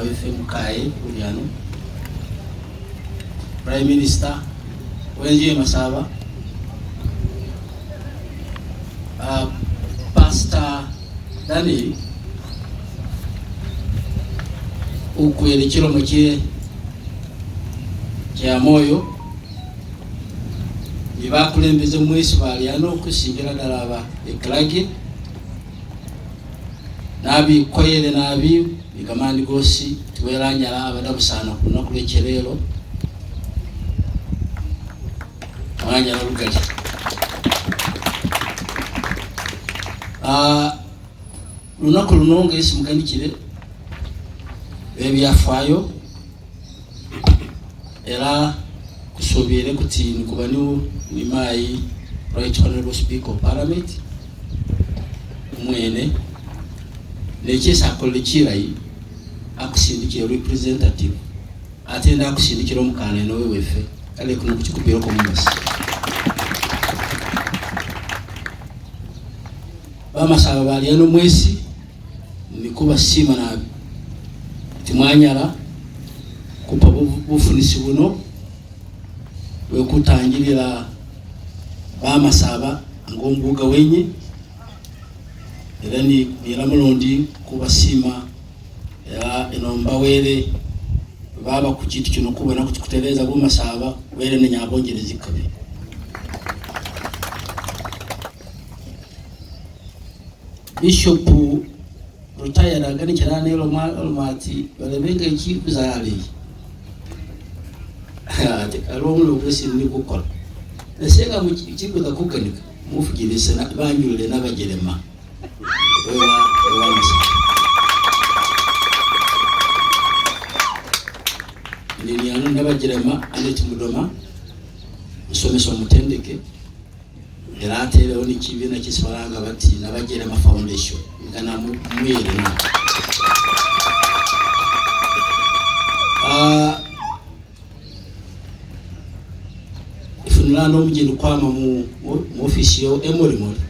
wefe mukaye uliano Prime Minister wenje Masaba, Pastor Daniel ukwele chilomo kya moyo ibakulembeze mwesi baliano okusingira ddala aba eklage nabi koyele nabi bigamandi gosi tiweranyala abadabusana kunaku lw'ekyerero mwanyala lugali lunaku luno ng'esi muganikire ebyafaayo era kusuubire kuti nikuba ni mayi Right Honorable Speaker of Parliament mwene nekyesa akolere kirayi akusindikira representative atenda akusindikira omukana nowe wefe kale kuno kukikubira ko mumasi Bamasaaba bali ano mwesi nikuba sima nabi timwanyala kupa bufunisi buno wekutangirira Bamasaaba ng'ombuga wenye era ni mulondi kubasima era enomba were baba ku kintu kino kubona kutereza Bamasaaba were ne nyabongereza ikabe Bishop retired agani kirane olmati balebenga ikikuzali alomlo kwesi ni kukola esenga mu kikuza kukanika mufugirisa na banyule n'abajerema nini anu n'abajerema aleti mudoma musomesa omutendeke era aterewo n'ekibiina kiswalanga bati n'abajerema foundation ngana mwere na ifunulano mujini kwama mu office yo emorimori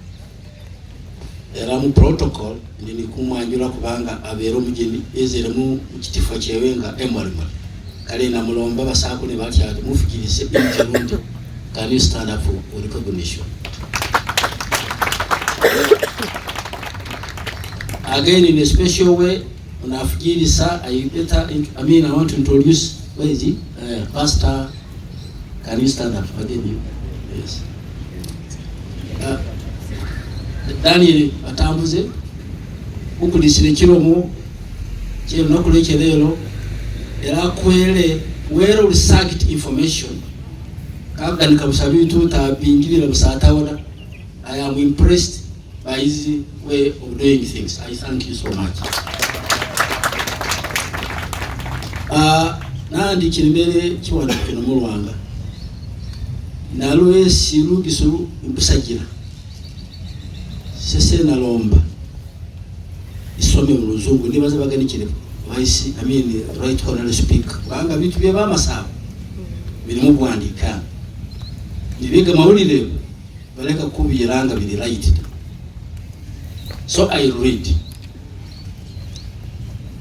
era mu protocol ndini kumwanjula kubanga abero mujini ezere mu kitifo kyewenga emorimori kale na mulomba basaku ne batya mufikirise injirundi can you stand up for recognition again in a special way unafikirisa I want to introduce where is he Pastor. Can you stand up again? You? Yes. Daniel atambuze ukulisire kiromo kino nakulekerero era kwele where researched information kabda nikabusabitu tabingirira busatawona. I am impressed by his way of doing things. I thank you so much. Nandi kirimere kiwana kino mu Rwanda nalwe siru gisuru imbusagira sese nalomba isome mu Luzungu nibaza baganikire Vice Right Honorable Speaker banga bitu bya Bamasaaba biri mu bwandika nibiga mawulire baleka kubiranga biri right. So I read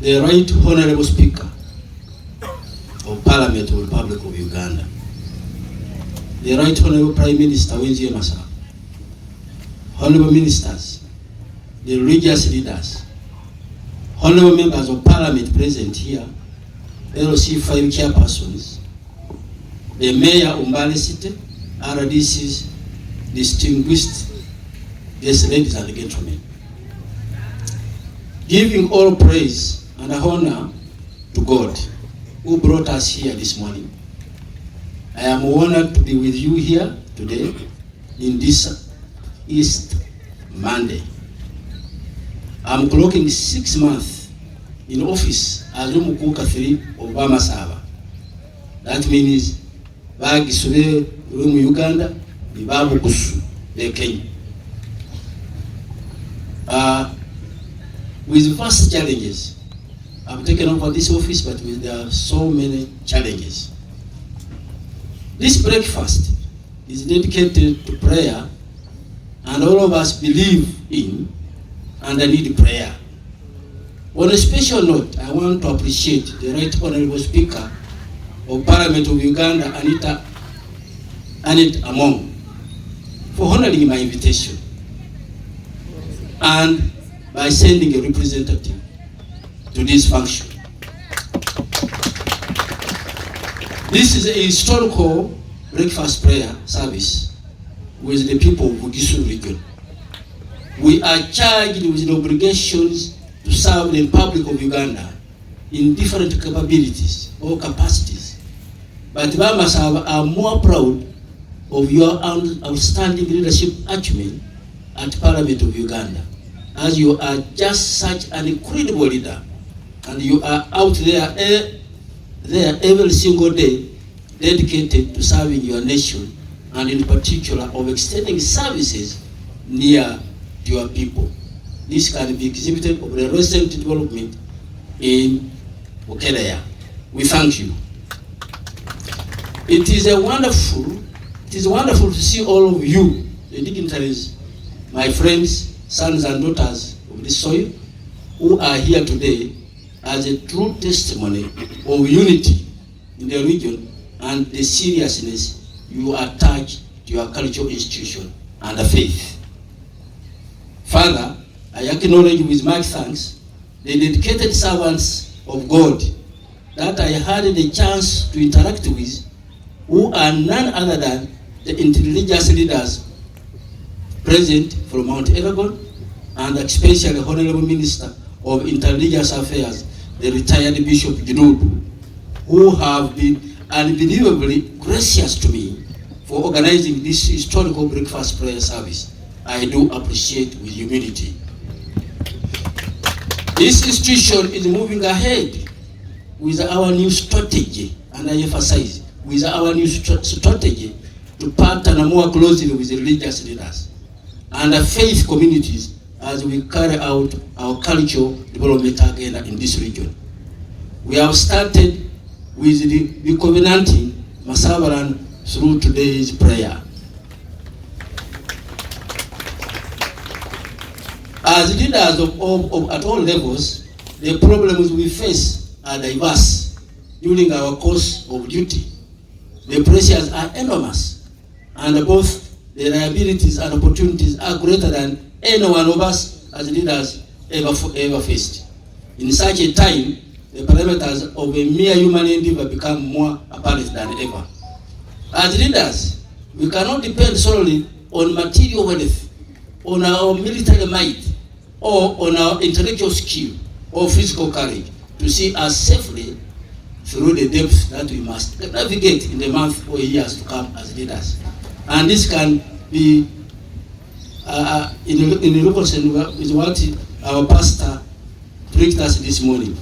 the Right Honorable Speaker of Parliament of the Republic of Uganda, the Right Honorable Prime Minister Wenje Masaba, Honorable Ministers, the religious leaders, Honorable Members of Parliament present here, LC 5 chairpersons, the Mayor of Mbale City, RDC's distinguished guests, ladies and gentlemen, giving all praise and honor to God who brought us here this morning. I am honored to be with you here today in this East Monday. I'm clocking 6 months in office as Umukuuka'S of Bamasaaba. That means bagisube mu Uganda bibabu kusu de Kenya. With vast challenges, I've taken over this office, but there are so many challenges. This breakfast is dedicated to prayer, and all of us believe in and need prayer. On a special note, I want to appreciate the Right Honorable Speaker of Parliament of Uganda, Anet Among, for honoring my invitation and by sending a representative to this function. This is a historical breakfast prayer service with the people of Bugisu region. We are charged with the obligations to serve the Republic of Uganda in different capabilities or capacities. But Bamasaaba are more proud of your outstanding leadership acumen at Parliament of Uganda, as you are just such an incredible leader, and you are out there every single day dedicated to serving your nation, and in particular of extending services near to your people. This can be exhibited of the recent development in Umukuuka'S. We thank you. It is wonderful to see all of you, the dignitaries, my friends, sons and daughters of this soil, who are here today as a true testimony of unity in the region and the seriousness you attach to your cultural institution and faith. Further, I acknowledge with my thanks the dedicated servants of God that I had the chance to interact with, who are none other than the interreligious leaders present from Mount Elgon, and especially Honorable Minister of Interreligious Affairs, the retired Bishop Ginudu, who have been unbelievably gracious to me for organizing this historical breakfast prayer service. I do appreciate with humility. This institution is moving ahead with our new strategy, and I emphasize, with our new strategy to partner more closely with the religious leaders and the faith communities as we carry out our cultural development agenda in this region. We have started with the covenanting Bamasaaba through today's prayer. As leaders at all levels, the problems we face are diverse during our course of duty. The pressures are enormous, and both the liabilities and opportunities are greater than any one of us as leaders ever faced. In such a time, the parameters of a mere human endeavor become more apparent than ever. As leaders, we cannot depend solely on material wealth, on our military might, or on our intellectual skill or physical courage to see us safely through the depths that we must navigate in the months or years to come as leaders. And this can be in relation with what our pastor preached us this morning.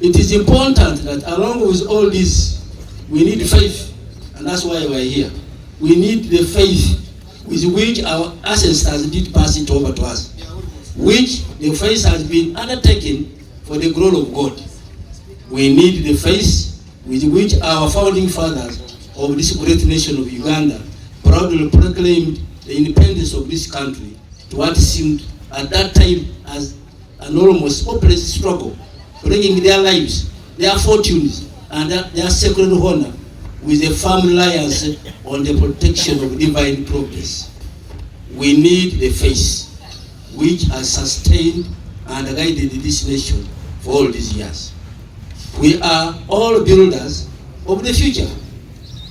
It is important that along with all this, we need faith, and that's why we're here. We need the faith with which our ancestors did pass it over to us, which the faith has been undertaken for the glory of God. We need the faith with which our founding fathers of this great nation of Uganda proudly proclaimed the independence of this country to what seemed at that time as an almost hopeless struggle, bringing their lives, their fortunes, and their sacred honor with a firm reliance on the protection of divine progress. We need the faith which has sustained and guided this nation for all these years. We are all builders of the future,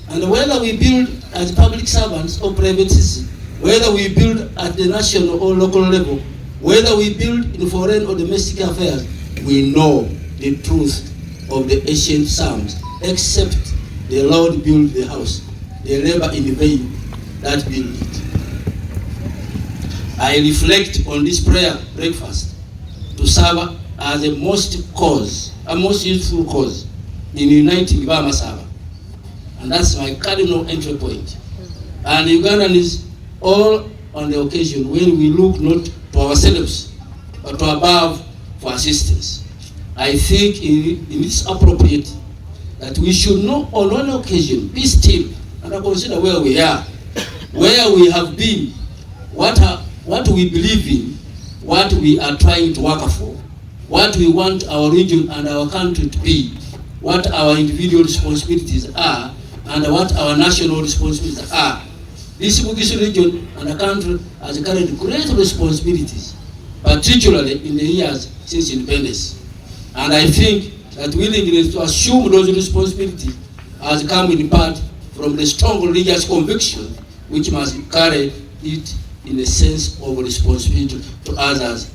and whether we build as public servants or private citizens, whether we build at the national or local level, whether we build in foreign or domestic affairs, we know the truth of the ancient Psalms, except the Lord build the house, they labor in vain that build it. I reflect on this prayer breakfast to serve as a most useful cause in uniting Bamasaaba, and that's my cardinal entry point. And Ugandans all on the occasion when we look not to ourselves but to above for assistance. I think it is appropriate that we should not on one occasion be still and consider where we are, where we have been, what we believe in, what we are trying to work for, what we want our region and our country to be, what our individual responsibilities are, and what our national responsibilities are. This Umukuuka'S region and the country has carried great responsibilities, particularly in the years since independence. And I think that willingness to assume those responsibilities has come in part from the strong religious conviction which must carry it in a sense of responsibility to others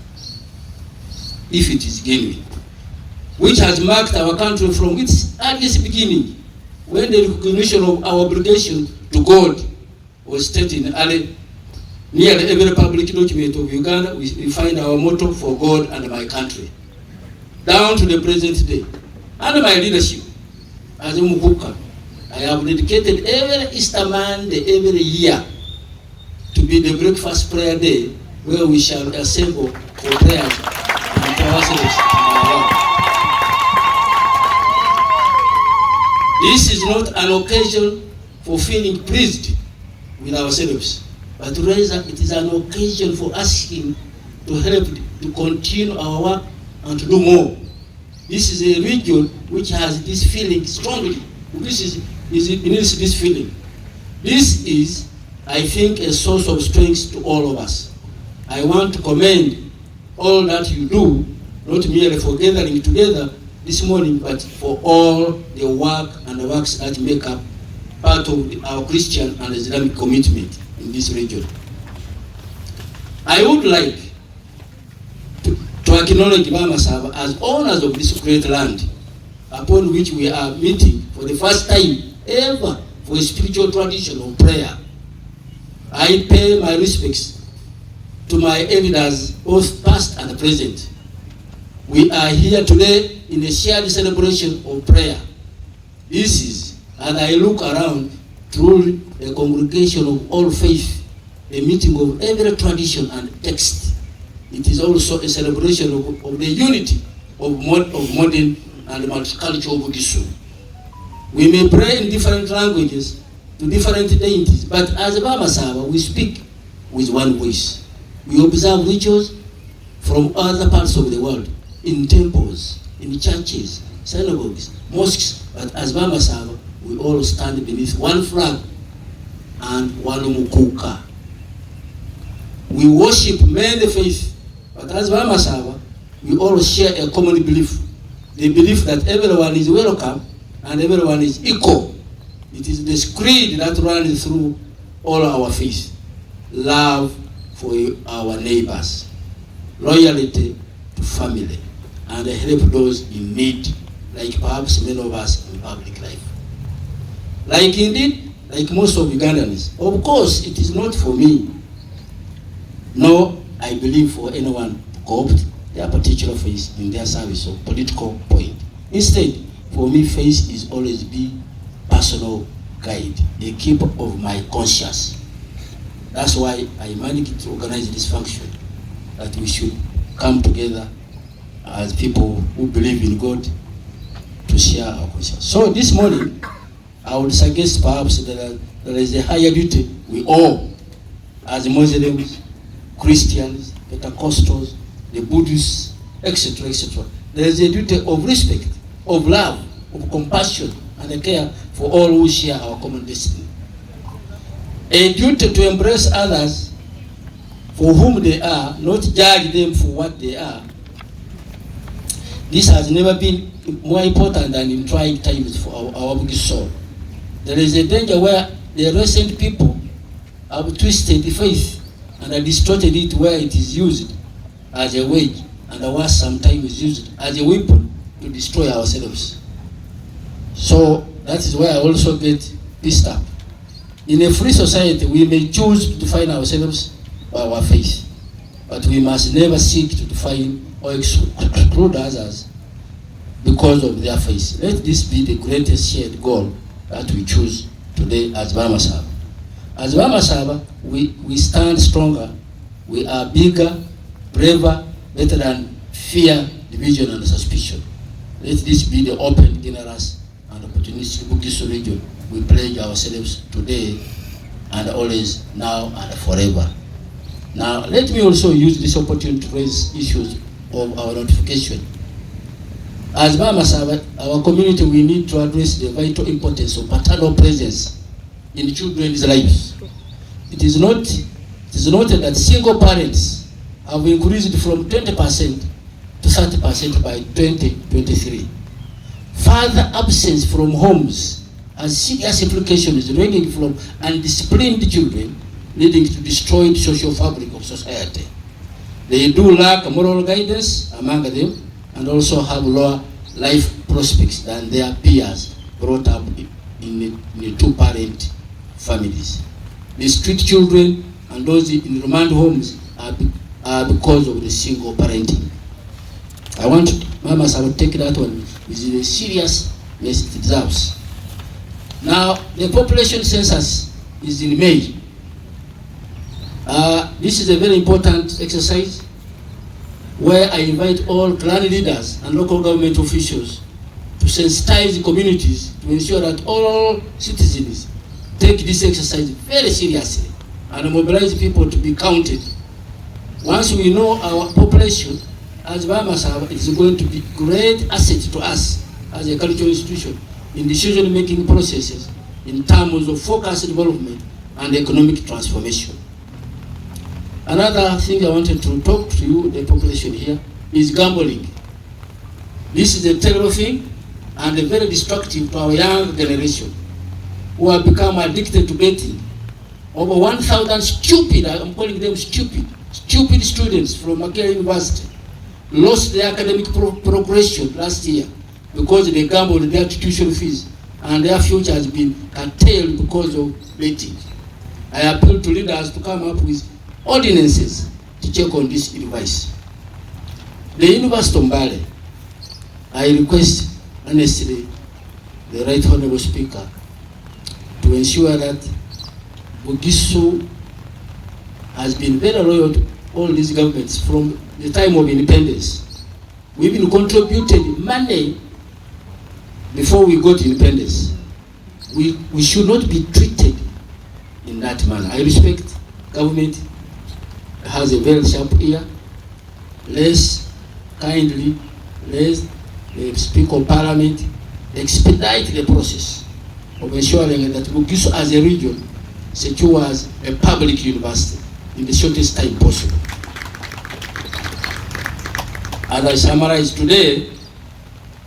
if it is genuine, which has marked our country from its earliest beginning, when the recognition of our obligation to God was stated in nearly every public document of Uganda. We find our motto, for God and my country, down to the present day. Under my leadership as Umukuuka'S, I have dedicated every Easter Monday every year to be the breakfast prayer day, where we shall assemble for prayers and for ourselves and our Lord. This is not an occasion for feeling pleased with ourselves, but rather it is an occasion for asking to help to continue our work and to do more. This is a region which has this feeling strongly. It needs this feeling. This is, I think, a source of strength to all of us. I want to commend all that you do, not merely for gathering together this morning, but for all the work and the works that make up part of our Christian and Islamic commitment in this region. I would like to acknowledge Bamasaaba as owners of this great land, upon which we are meeting for the first time ever for a spiritual tradition of prayer. I pay my respects to my elders, both past and present. We are here today in a shared celebration of prayer. This is, as I look around, through the congregation of all faith, a meeting of every tradition and text. It is also a celebration of the unity of modern and multicultural Buddhism. We may pray in different languages to different deities, but as Bamasaaba, we speak with one voice. We observe rituals from other parts of the world, in temples, in churches, synagogues, mosques, but as Bamasaaba, we all stand beneath one flag and one Umukuuka'S. We worship many faiths, but as Bamasaaba, we all share a common belief, the belief that everyone is welcome and everyone is equal. It is the creed that runs through all our faith. Love for our neighbors, loyalty to family, and help those in need, like perhaps many of us in public life. Like most of Ugandans. Of course, it is not for me, nor I believe for anyone to co-opt their particular faith in their service or political point. Instead, for me, faith is always be personal guide, a keeper of my conscience. That's why I managed to organize this function, that we should come together as people who believe in God to share our conscience. So this morning, I would suggest perhaps that there is a higher duty we all, as Muslims, Christians, Pentecostals, the Buddhists, etc., etc. There is a duty of respect, of love, of compassion, and a care for all who share our common destiny. A duty to embrace others for whom they are, not judge them for what they are. This has never been more important than in trying times for our Buddhist soul. There is a danger where the recent people have twisted the faith and have distorted it, where it is used as a wedge, and the worst sometimes is used as a weapon to destroy ourselves. So that is where I also get pissed up. In a free society, we may choose to define ourselves by our faith, but we must never seek to define or exclude others because of their faith. Let this be the greatest shared goal that we choose today as Bamasaaba. As Bamasaaba, we stand stronger, we are bigger, braver, better than fear, division, and suspicion. Let this be the open, generous, and opportunistic Buddhist religion we pledge ourselves today and always, now and forever. Now, let me also use this opportunity to raise issues of our notification. As Bamasaaba, our community, we need to address the vital importance of paternal presence in children's lives. It is noted that single parents have increased from 20% to 30% by 2023. Further absence from homes has serious implications ranging from undisciplined children leading to destroyed social fabric of society. They do lack moral guidance among them and also have lower life prospects than their peers brought up in two-parent families. The street children and those in remand homes are because of the single parenting. I want Bamasaaba to take that one with the seriousness it deserves. Now, the population census is in May. This is a very important exercise where I invite all clan leaders and local government officials to sensitize the communities to ensure that all citizens take this exercise very seriously and mobilize people to be counted. Once we know our population, as Bamasaaba, it is going to be great asset to us as a cultural institution in decision-making processes in terms of focused development and economic transformation. Another thing I wanted to talk to you, the population here, is gambling. This is a terrible thing and very destructive to our young generation who have become addicted to betting. Over 1,000 stupid, I'm calling them stupid students from Makerere University lost their academic progression last year because they gambled their tuition fees and their future has been curtailed because of betting. I appeal to leaders to come up with ordinances to check on this advice. The University of Mbale, I request honestly the Right Honorable Speaker to ensure that Bugisu has been very loyal to all these governments from the time of independence. We've been contributed money before we got independence. We should not be treated in that manner. I respect government has a very sharp ear. Let's kindly, let's speak of Parliament, expedite the process of ensuring that Bugisu as a region secures a public university in the shortest time possible. As I summarize today,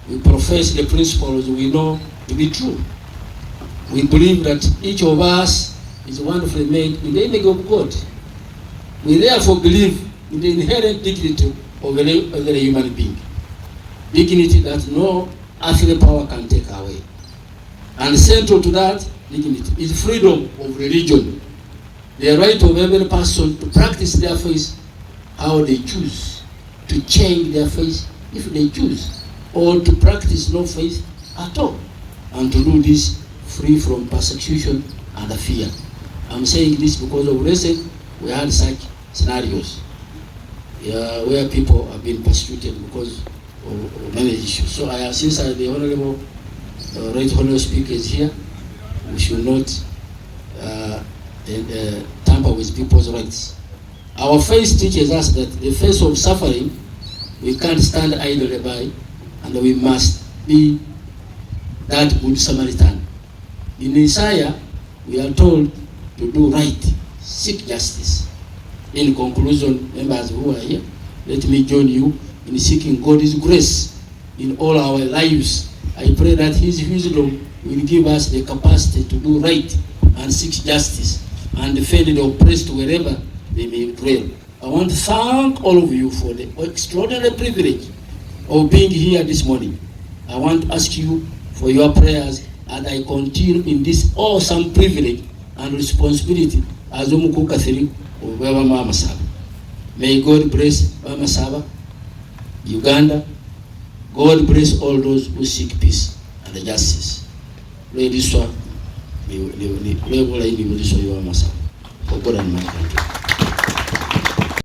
we profess the principles we know to be true. We believe that each of us is wonderfully made in the image of God. We therefore believe in the inherent dignity of every human being. Dignity that no earthly power can take away. And central to that dignity is freedom of religion. The right of every person to practice their faith how they choose, to change their faith if they choose, or to practice no faith at all, and to do this free from persecution and fear. I'm saying this because of recent we had such scenarios where people have been persecuted because of many issues. So since the Honorable Right Honorable Speaker is here, we should not tamper with people's rights. Our faith teaches us that the face of suffering we can't stand idly by, and we must be that good Samaritan. In Isaiah, we are told to do right, seek justice. In conclusion, members who are here, let me join you in seeking God's grace in all our lives. I pray that His wisdom will give us the capacity to do right and seek justice and defend the oppressed wherever they may dwell. I want to thank all of you for the extraordinary privilege of being here this morning. I want to ask you for your prayers as I continue in this awesome privilege and responsibility as Umukuuka'S of Bamasaaba. May God bless Bamasaaba, Uganda. God bless all those who seek peace and justice. Ladies, for God and my country.